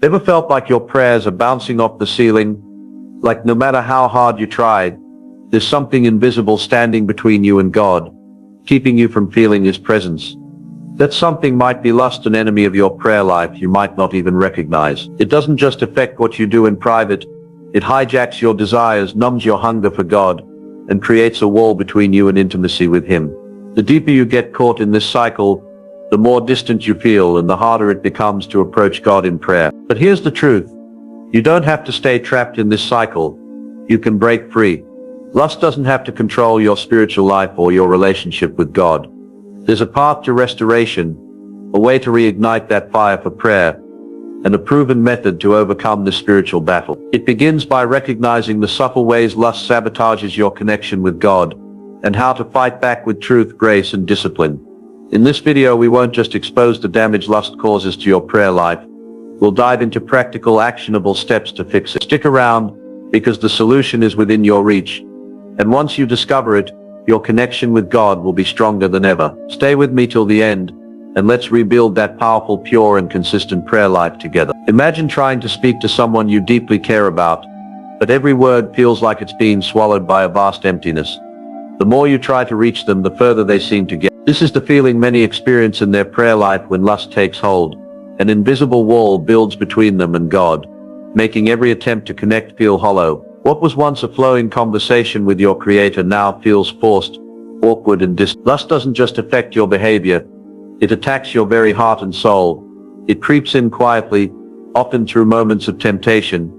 Ever felt like your prayers are bouncing off the ceiling? Like no matter how hard you tried, there's something invisible standing between you and God, keeping you from feeling His presence. That something might be lust, an enemy of your prayer life you might not even recognize. It doesn't just affect what you do in private, it hijacks your desires, numbs your hunger for God, and creates a wall between you and intimacy with Him. The deeper you get caught in this cycle, the more distant you feel and the harder it becomes to approach God in prayer. But here's the truth. You don't have to stay trapped in this cycle. You can break free. Lust doesn't have to control your spiritual life or your relationship with God. There's a path to restoration, a way to reignite that fire for prayer, and a proven method to overcome this spiritual battle. It begins by recognizing the subtle ways lust sabotages your connection with God, and how to fight back with truth, grace, and discipline. In this video, we won't just expose the damage lust causes to your prayer life. We'll dive into practical, actionable steps to fix it. Stick around, because the solution is within your reach. And once you discover it, your connection with God will be stronger than ever. Stay with me till the end, and let's rebuild that powerful, pure, and consistent prayer life together. Imagine trying to speak to someone you deeply care about, but every word feels like it's being swallowed by a vast emptiness. The more you try to reach them, the further they seem to get. This is the feeling many experience in their prayer life when lust takes hold. An invisible wall builds between them and God, making every attempt to connect feel hollow. What was once a flowing conversation with your Creator now feels forced, awkward, and distant. Lust doesn't just affect your behavior, it attacks your very heart and soul. It creeps in quietly, often through moments of temptation,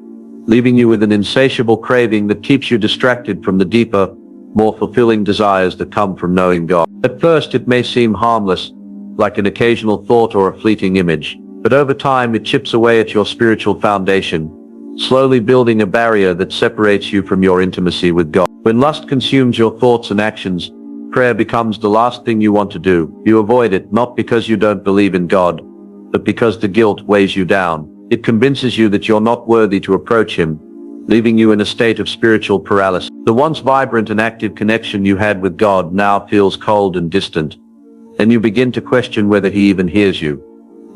leaving you with an insatiable craving that keeps you distracted from the deeper, more fulfilling desires that come from knowing God. At first, it may seem harmless, like an occasional thought or a fleeting image, but over time it chips away at your spiritual foundation, slowly building a barrier that separates you from your intimacy with God. When lust consumes your thoughts and actions, prayer becomes the last thing you want to do. You avoid it, not because you don't believe in God, but because the guilt weighs you down. It convinces you that you're not worthy to approach Him, leaving you in a state of spiritual paralysis. The once vibrant and active connection you had with God now feels cold and distant, and you begin to question whether He even hears you.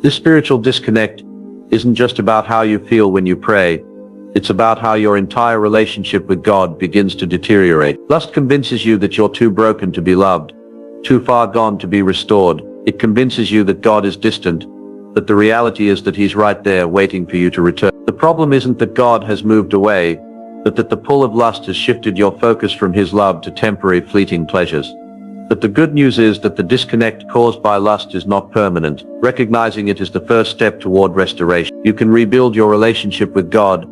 This spiritual disconnect isn't just about how you feel when you pray, it's about how your entire relationship with God begins to deteriorate. Lust convinces you that you're too broken to be loved, too far gone to be restored. It convinces you that God is distant, but the reality is that He's right there waiting for you to return. The problem isn't that God has moved away, but that the pull of lust has shifted your focus from His love to temporary, fleeting pleasures. But the good news is that the disconnect caused by lust is not permanent. Recognizing it is the first step toward restoration. You can rebuild your relationship with God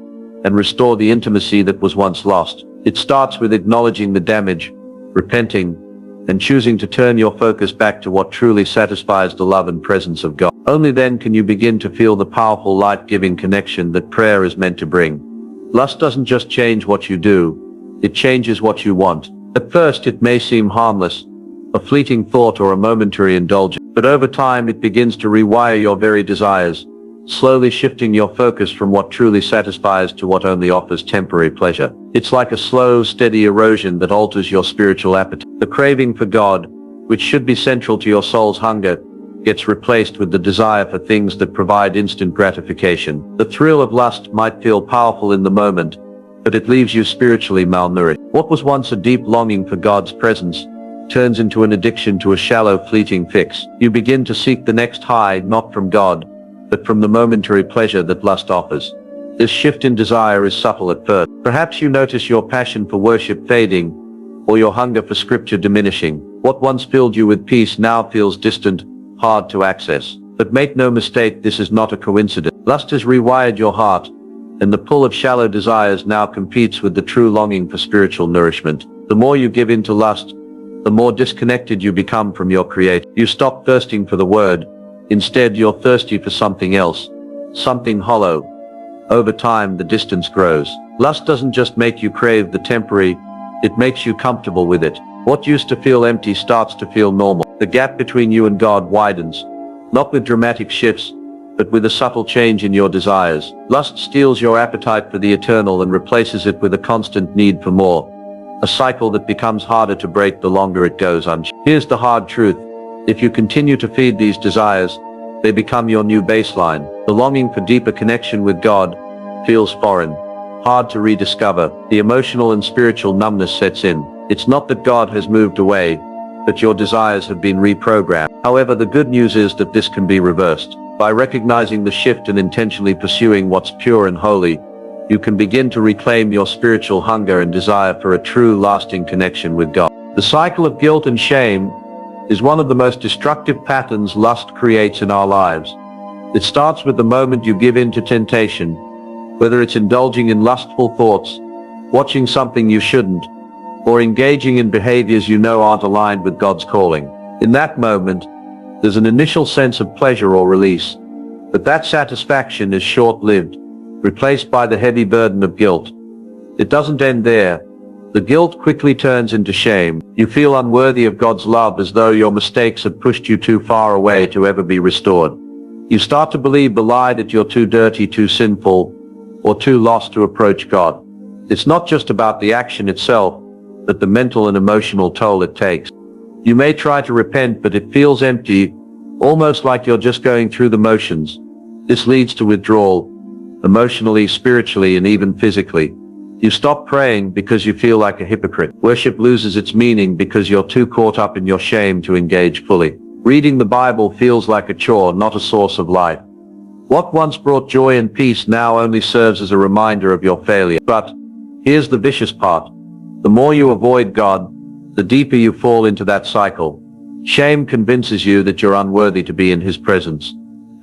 and restore the intimacy that was once lost. It starts with acknowledging the damage, repenting, and choosing to turn your focus back to what truly satisfies the love and presence of God. Only then can you begin to feel the powerful, life-giving connection that prayer is meant to bring. Lust doesn't just change what you do, it changes what you want. At first it may seem harmless, a fleeting thought or a momentary indulgence, but over time it begins to rewire your very desires, slowly shifting your focus from what truly satisfies to what only offers temporary pleasure. It's like a slow, steady erosion that alters your spiritual appetite. The craving for God, which should be central to your soul's hunger, gets replaced with the desire for things that provide instant gratification. The thrill of lust might feel powerful in the moment, but it leaves you spiritually malnourished. What was once a deep longing for God's presence turns into an addiction to a shallow, fleeting fix. You begin to seek the next high, not from God, but from the momentary pleasure that lust offers. This shift in desire is subtle at first. Perhaps you notice your passion for worship fading, or your hunger for scripture diminishing. What once filled you with peace now feels distant, hard to access. But make no mistake, this is not a coincidence. Lust has rewired your heart, and the pull of shallow desires now competes with the true longing for spiritual nourishment. The more you give in to lust, the more disconnected you become from your Creator. You stop thirsting for the Word. Instead, you're thirsty for something else, something hollow. Over time, the distance grows. Lust doesn't just make you crave the temporary, it makes you comfortable with it. What used to feel empty starts to feel normal. The gap between you and God widens, not with dramatic shifts, but with a subtle change in your desires. Lust steals your appetite for the eternal and replaces it with a constant need for more, a cycle that becomes harder to break the longer it goes unchecked. Here's the hard truth. If you continue to feed these desires, they become your new baseline. The longing for deeper connection with God feels foreign, hard to rediscover. The emotional and spiritual numbness sets in. It's not that God has moved away, but your desires have been reprogrammed. However, the good news is that this can be reversed. By recognizing the shift and intentionally pursuing what's pure and holy, you can begin to reclaim your spiritual hunger and desire for a true, lasting connection with God. The cycle of guilt and shame is one of the most destructive patterns lust creates in our lives. It starts with the moment you give in to temptation, whether it's indulging in lustful thoughts, watching something you shouldn't, or engaging in behaviors you know aren't aligned with God's calling. In that moment, there's an initial sense of pleasure or release, but that satisfaction is short-lived, replaced by the heavy burden of guilt. It doesn't end there. The guilt quickly turns into shame. You feel unworthy of God's love, as though your mistakes have pushed you too far away to ever be restored. You start to believe the lie that you're too dirty, too sinful, or too lost to approach God. It's not just about the action itself, but the mental and emotional toll it takes. You may try to repent, but it feels empty, almost like you're just going through the motions. This leads to withdrawal, emotionally, spiritually, and even physically. You stop praying because you feel like a hypocrite. Worship loses its meaning because you're too caught up in your shame to engage fully. Reading the Bible feels like a chore, not a source of life. What once brought joy and peace now only serves as a reminder of your failure. But here's the vicious part. The more you avoid God, the deeper you fall into that cycle. Shame convinces you that you're unworthy to be in His presence.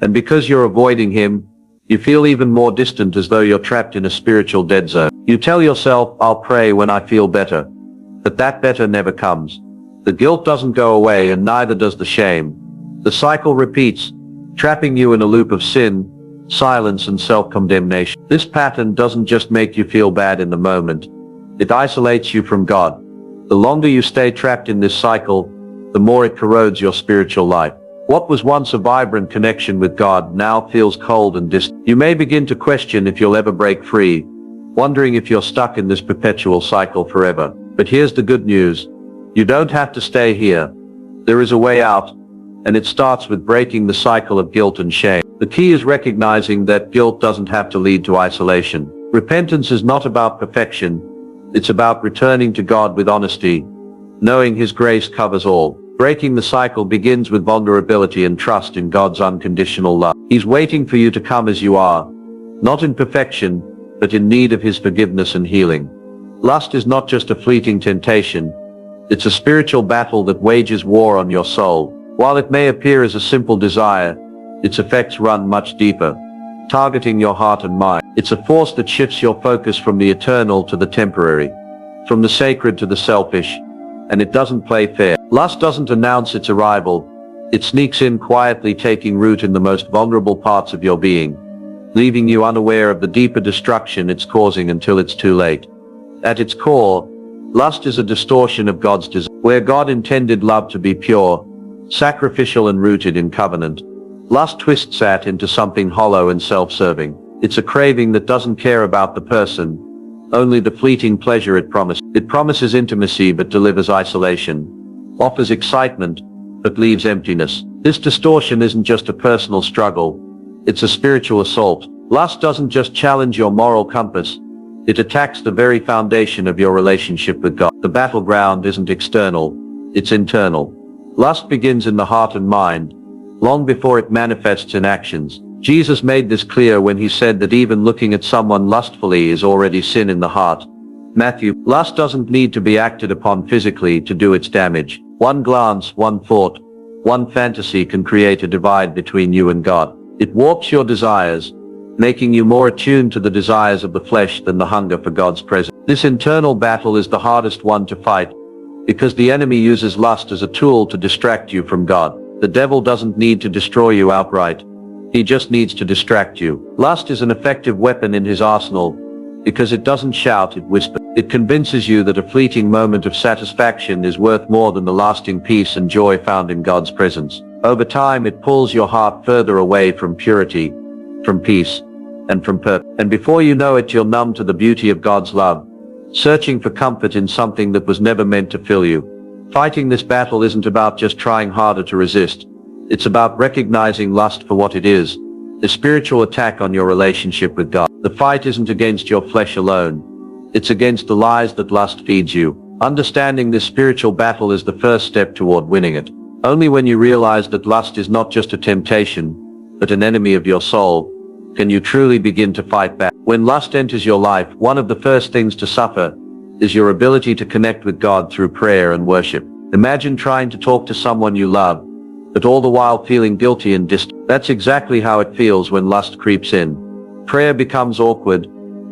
And because you're avoiding Him, you feel even more distant, as though you're trapped in a spiritual dead zone. You tell yourself, I'll pray when I feel better. But that better never comes. The guilt doesn't go away, and neither does the shame. The cycle repeats, trapping you in a loop of sin, silence, and self-condemnation. This pattern doesn't just make you feel bad in the moment. It isolates you from God. The longer you stay trapped in this cycle, the more it corrodes your spiritual life. What was once a vibrant connection with God now feels cold and distant. You may begin to question if you'll ever break free, wondering if you're stuck in this perpetual cycle forever. But here's the good news. You don't have to stay here. There is a way out, and it starts with breaking the cycle of guilt and shame. The key is recognizing that guilt doesn't have to lead to isolation. Repentance is not about perfection. It's about returning to God with honesty, knowing His grace covers all. Breaking the cycle begins with vulnerability and trust in God's unconditional love. He's waiting for you to come as you are, not in perfection, but in need of His forgiveness and healing. Lust is not just a fleeting temptation. It's a spiritual battle that wages war on your soul. While it may appear as a simple desire, its effects run much deeper, targeting your heart and mind. It's a force that shifts your focus from the eternal to the temporary, from the sacred to the selfish, and it doesn't play fair. Lust doesn't announce its arrival. It sneaks in quietly, taking root in the most vulnerable parts of your being, leaving you unaware of the deeper destruction it's causing until it's too late. At its core, lust is a distortion of God's design. Where God intended love to be pure, sacrificial, and rooted in covenant, lust twists that into something hollow and self-serving. It's a craving that doesn't care about the person, only the fleeting pleasure it promises. It promises intimacy but delivers isolation, offers excitement but leaves emptiness. This distortion isn't just a personal struggle, it's a spiritual assault. Lust doesn't just challenge your moral compass, it attacks the very foundation of your relationship with God. The battleground isn't external, it's internal. Lust begins in the heart and mind, long before it manifests in actions. Jesus made this clear when He said that even looking at someone lustfully is already sin in the heart. Matthew. Lust doesn't need to be acted upon physically to do its damage. One glance, one thought, one fantasy can create a divide between you and God. It warps your desires, making you more attuned to the desires of the flesh than the hunger for God's presence. This internal battle is the hardest one to fight, because the enemy uses lust as a tool to distract you from God. The devil doesn't need to destroy you outright. He just needs to distract you. Lust is an effective weapon in his arsenal, because it doesn't shout, it whispers. It convinces you that a fleeting moment of satisfaction is worth more than the lasting peace and joy found in God's presence. Over time, it pulls your heart further away from purity, from peace, and from purpose. And before you know it, you're numb to the beauty of God's love, searching for comfort in something that was never meant to fill you. Fighting this battle isn't about just trying harder to resist. It's about recognizing lust for what it is, a spiritual attack on your relationship with God. The fight isn't against your flesh alone. It's against the lies that lust feeds you. Understanding this spiritual battle is the first step toward winning it. Only when you realize that lust is not just a temptation, but an enemy of your soul, can you truly begin to fight back. When lust enters your life, one of the first things to suffer is your ability to connect with God through prayer and worship. Imagine trying to talk to someone you love, but all the while feeling guilty and distant. That's exactly how it feels when lust creeps in. Prayer becomes awkward,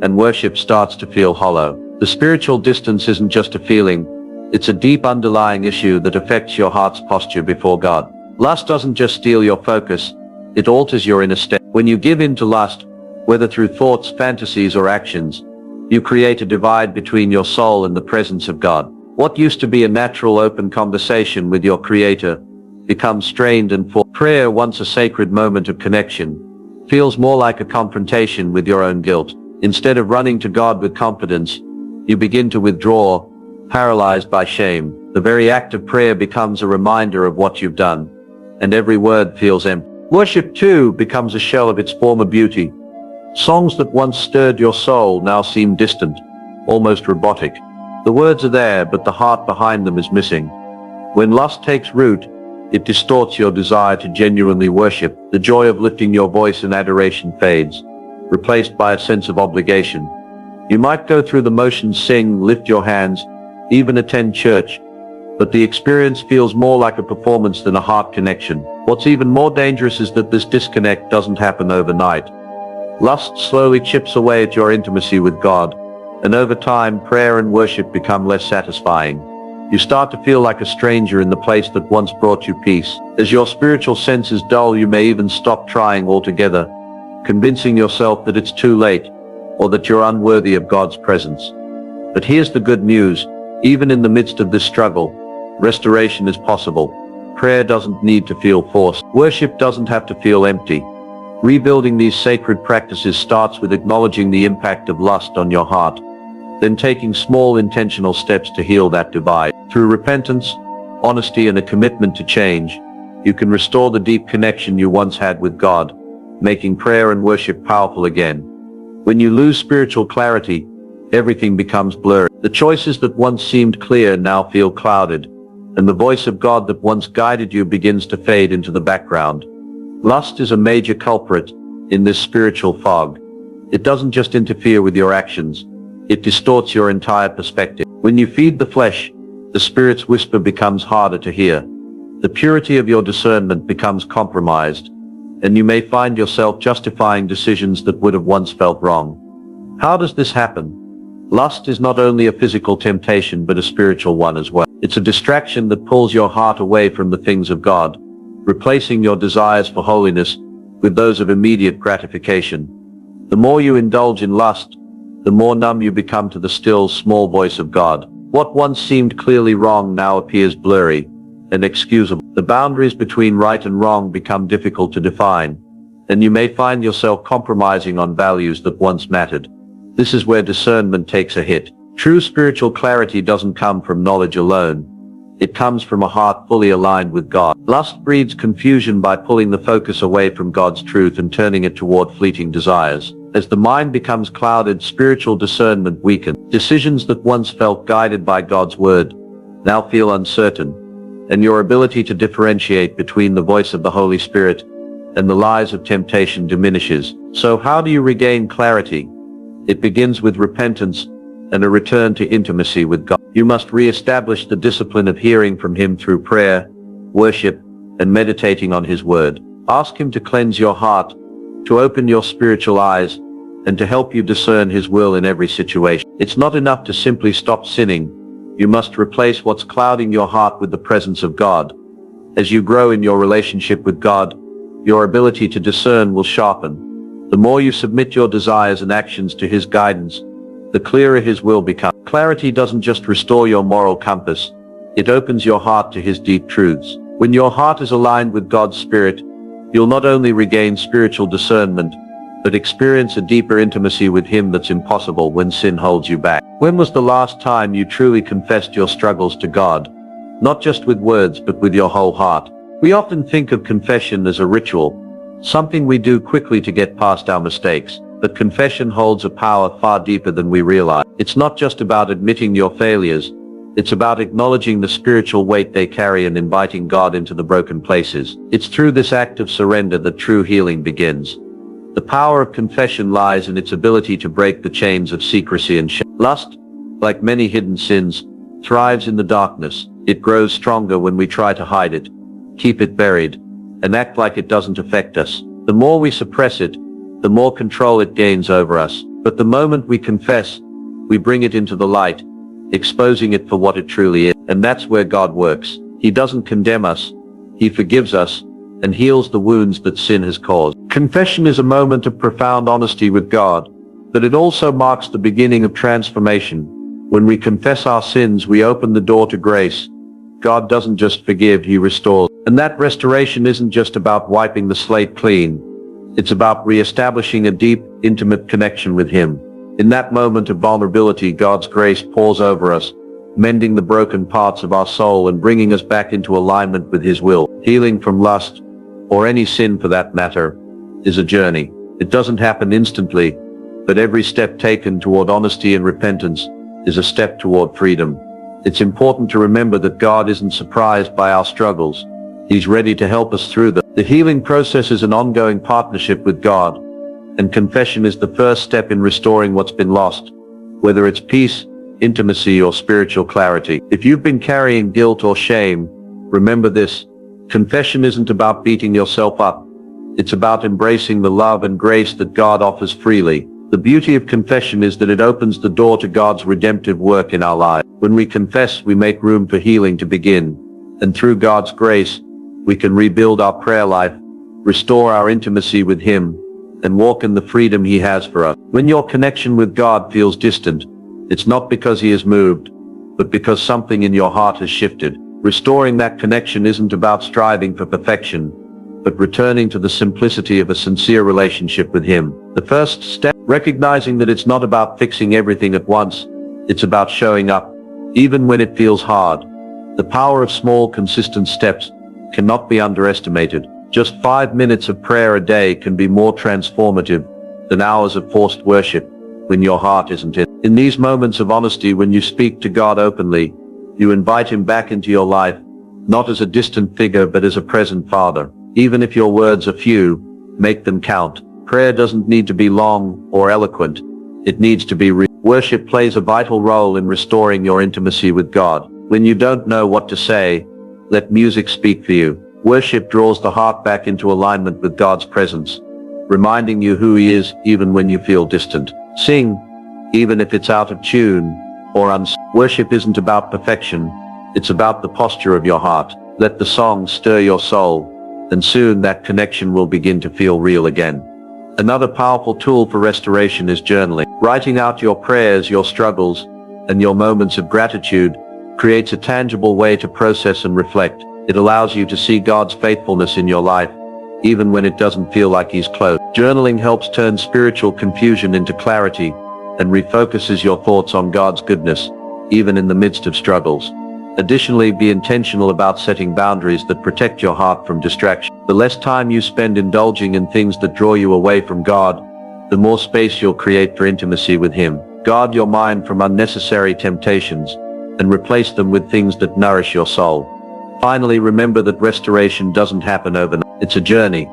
and worship starts to feel hollow. The spiritual distance isn't just a feeling, it's a deep underlying issue that affects your heart's posture before God. Lust doesn't just steal your focus, it alters your inner state. When you give in to lust, whether through thoughts, fantasies, or actions, you create a divide between your soul and the presence of God. What used to be a natural open conversation with your Creator becomes strained and forced. Prayer, once a sacred moment of connection, feels more like a confrontation with your own guilt. Instead of running to God with confidence, you begin to withdraw, paralyzed by shame. The very act of prayer becomes a reminder of what you've done, and every word feels empty. Worship, too, becomes a shell of its former beauty. Songs that once stirred your soul now seem distant, almost robotic. The words are there, but the heart behind them is missing. When lust takes root, it distorts your desire to genuinely worship. The joy of lifting your voice in adoration fades, replaced by a sense of obligation. You might go through the motions, sing, lift your hands, even attend church, but the experience feels more like a performance than a heart connection. What's even more dangerous is that this disconnect doesn't happen overnight. Lust slowly chips away at your intimacy with God, and over time, prayer and worship become less satisfying. You start to feel like a stranger in the place that once brought you peace. As your spiritual senses dull, you may even stop trying altogether, convincing yourself that it's too late, or that you're unworthy of God's presence. But here's the good news. Even in the midst of this struggle, restoration is possible. Prayer doesn't need to feel forced. Worship doesn't have to feel empty. Rebuilding these sacred practices starts with acknowledging the impact of lust on your heart, then taking small intentional steps to heal that divide. Through repentance, honesty, and a commitment to change, you can restore the deep connection you once had with God, making prayer and worship powerful again. When you lose spiritual clarity, everything becomes blurry. The choices that once seemed clear now feel clouded, and the voice of God that once guided you begins to fade into the background. Lust is a major culprit in this spiritual fog. It doesn't just interfere with your actions, it distorts your entire perspective. When you feed the flesh, the Spirit's whisper becomes harder to hear. The purity of your discernment becomes compromised, and you may find yourself justifying decisions that would have once felt wrong. How does this happen? Lust is not only a physical temptation but a spiritual one as well. It's a distraction that pulls your heart away from the things of God, replacing your desires for holiness with those of immediate gratification. The more you indulge in lust, the more numb you become to the still, small voice of God. What once seemed clearly wrong now appears blurry and inexcusable. The boundaries between right and wrong become difficult to define, and you may find yourself compromising on values that once mattered. This is where discernment takes a hit. True spiritual clarity doesn't come from knowledge alone. It comes from a heart fully aligned with God. Lust breeds confusion by pulling the focus away from God's truth and turning it toward fleeting desires. As the mind becomes clouded, spiritual discernment weakens. Decisions that once felt guided by God's word now feel uncertain, and your ability to differentiate between the voice of the Holy Spirit and the lies of temptation diminishes. So how do you regain clarity? It begins with repentance and a return to intimacy with God. You must re-establish the discipline of hearing from Him through prayer, worship, and meditating on His word. Ask Him to cleanse your heart, to open your spiritual eyes, and to help you discern His will in every situation. It's not enough to simply stop sinning. You must replace what's clouding your heart with the presence of God. As you grow in your relationship with God, your ability to discern will sharpen. The more you submit your desires and actions to His guidance, the clearer His will becomes. Clarity doesn't just restore your moral compass, it opens your heart to His deep truths. When your heart is aligned with God's Spirit, you'll not only regain spiritual discernment, but experience a deeper intimacy with Him that's impossible when sin holds you back. When was the last time you truly confessed your struggles to God? Not just with words, but with your whole heart. We often think of confession as a ritual, something we do quickly to get past our mistakes. But confession holds a power far deeper than we realize. It's not just about admitting your failures. It's about acknowledging the spiritual weight they carry and inviting God into the broken places. It's through this act of surrender that true healing begins. The power of confession lies in its ability to break the chains of secrecy and shame. Lust, like many hidden sins, thrives in the darkness. It grows stronger when we try to hide it, keep it buried, and act like it doesn't affect us. The more we suppress it, the more control it gains over us. But the moment we confess, we bring it into the light, exposing it for what it truly is. And that's where God works. He doesn't condemn us. He forgives us and heals the wounds that sin has caused. Confession is a moment of profound honesty with God, but it also marks the beginning of transformation. When we confess our sins, we open the door to grace. God doesn't just forgive, He restores. And that restoration isn't just about wiping the slate clean. It's about reestablishing a deep, intimate connection with Him. In that moment of vulnerability, God's grace pours over us, mending the broken parts of our soul and bringing us back into alignment with His will. Healing from lust, or any sin for that matter, is a journey. It doesn't happen instantly, but every step taken toward honesty and repentance is a step toward freedom. It's important to remember that God isn't surprised by our struggles. He's ready to help us through them. The healing process is an ongoing partnership with God, and confession is the first step in restoring what's been lost, whether it's peace, intimacy, or spiritual clarity. If you've been carrying guilt or shame, remember this: confession isn't about beating yourself up. It's about embracing the love and grace that God offers freely. The beauty of confession is that it opens the door to God's redemptive work in our lives. When we confess, we make room for healing to begin, and through God's grace, we can rebuild our prayer life, restore our intimacy with Him, and walk in the freedom He has for us. When your connection with God feels distant, it's not because He has moved, but because something in your heart has shifted. Restoring that connection isn't about striving for perfection, but returning to the simplicity of a sincere relationship with Him. The first step, recognizing that it's not about fixing everything at once. It's about showing up, even when it feels hard. The power of small, consistent steps cannot be underestimated. Just 5 minutes of prayer a day can be more transformative than hours of forced worship when your heart isn't in. In these moments of honesty, when you speak to God openly, you invite Him back into your life, not as a distant figure but as a present Father. Even if your words are few, make them count. Prayer doesn't need to be long or eloquent. It needs to be real. Worship plays a vital role in restoring your intimacy with God. When you don't know what to say, let music speak for you. Worship draws the heart back into alignment with God's presence, reminding you who He is even when you feel distant. Sing, even if it's out of tune or Worship isn't about perfection. It's about the posture of your heart. Let the song stir your soul, and soon that connection will begin to feel real again. Another powerful tool for restoration is journaling. Writing out your prayers, your struggles, and your moments of gratitude creates a tangible way to process and reflect. It allows you to see God's faithfulness in your life, even when it doesn't feel like He's close. Journaling helps turn spiritual confusion into clarity and refocuses your thoughts on God's goodness, even in the midst of struggles. Additionally, be intentional about setting boundaries that protect your heart from distraction. The less time you spend indulging in things that draw you away from God, the more space you'll create for intimacy with Him. Guard your mind from unnecessary temptations and replace them with things that nourish your soul. Finally, remember that restoration doesn't happen overnight. It's a journey,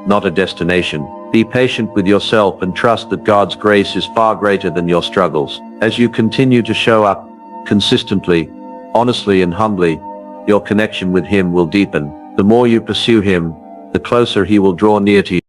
not a destination. Be patient with yourself and trust that God's grace is far greater than your struggles. As you continue to show up consistently, honestly and humbly, your connection with Him will deepen. The more you pursue Him, the closer He will draw near to you.